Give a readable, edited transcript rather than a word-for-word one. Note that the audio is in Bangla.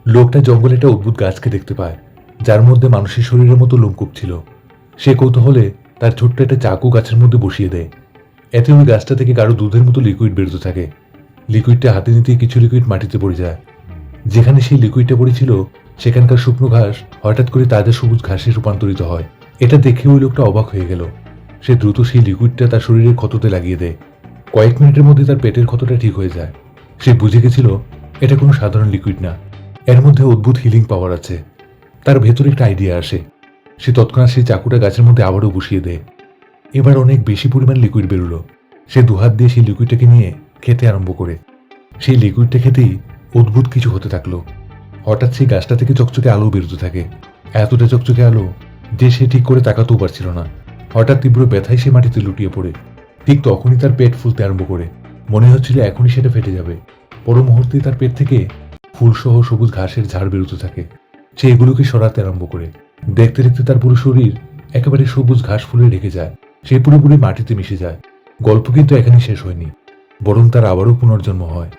লোকটা জঙ্গলে একটা অদ্ভুত গাছকে দেখতে পায়, যার মধ্যে মানুষের শরীরের মতো লোমকূপ ছিল। সে কৌতূহলে তার ছোট্ট একটা চাকু গাছের মধ্যে বসিয়ে দেয়। এতে ওই গাছটা থেকে গাঢ় দুধের মতো লিকুইড বেরোতে থাকে। লিকুইডটা হাতে নিতেই কিছু লিকুইড মাটিতে পড়ে যায়। যেখানে সেই লিকুইডটা পড়েছিল সেখানকার শুকনো ঘাস হঠাৎ করে তাজা সবুজ ঘাসে রূপান্তরিত হয়। এটা দেখে ওই লোকটা অবাক হয়ে গেল। সে দ্রুত সেই লিকুইডটা তার শরীরের ক্ষততে লাগিয়ে দেয়। কয়েক মিনিটের মধ্যে তার পেটের ক্ষতটা ঠিক হয়ে যায়। সে বুঝে গেছিল এটা কোনো সাধারণ লিকুইড না, এর মধ্যে অদ্ভুত হিলিং পাওয়ার আছে। তার ভেতরে একটা আইডিয়া আসে। সে তৎক্ষণাৎ সেই চাকুটা গাছের মধ্যে আবারও বসিয়ে দেয়। এবার অনেক বেশি পরিমাণ লিকুইড বেরোলো। সে দুহাত দিয়ে সেই লিকুইডটাকে নিয়ে খেতে আরম্ভ করে। সেই লিকুইডটা খেতেই অদ্ভুত কিছু হতে থাকলো। হঠাৎ সেই গাছটা থেকে চকচকে আলো বেরোতে থাকে, এতটা চকচকে আলো যে সে ঠিক করে তাকাতেও পারছিল না। হঠাৎ তীব্র ব্যথায় সে মাটিতে লুটিয়ে পড়ে। ঠিক তখনই তার পেট ফুলতে আরম্ভ করে। মনে হচ্ছিল এখনই সেটা ফেটে যাবে। পর মুহূর্তেই তার পেট থেকে ফুলসহ সবুজ ঘাসের ঝাড় বেরোতে থাকে। সে এগুলোকে সরাতে আরম্ভ করে। দেখতে দেখতে তার পুরো শরীর একেবারে সবুজ ঘাস ফুলে ঢেকে যায়। সে পুরোপুরি মাটিতে মিশে যায়। গল্প কিন্তু এখানেই শেষ হয়নি, বরং তার আবারও পুনর্জন্ম হয়।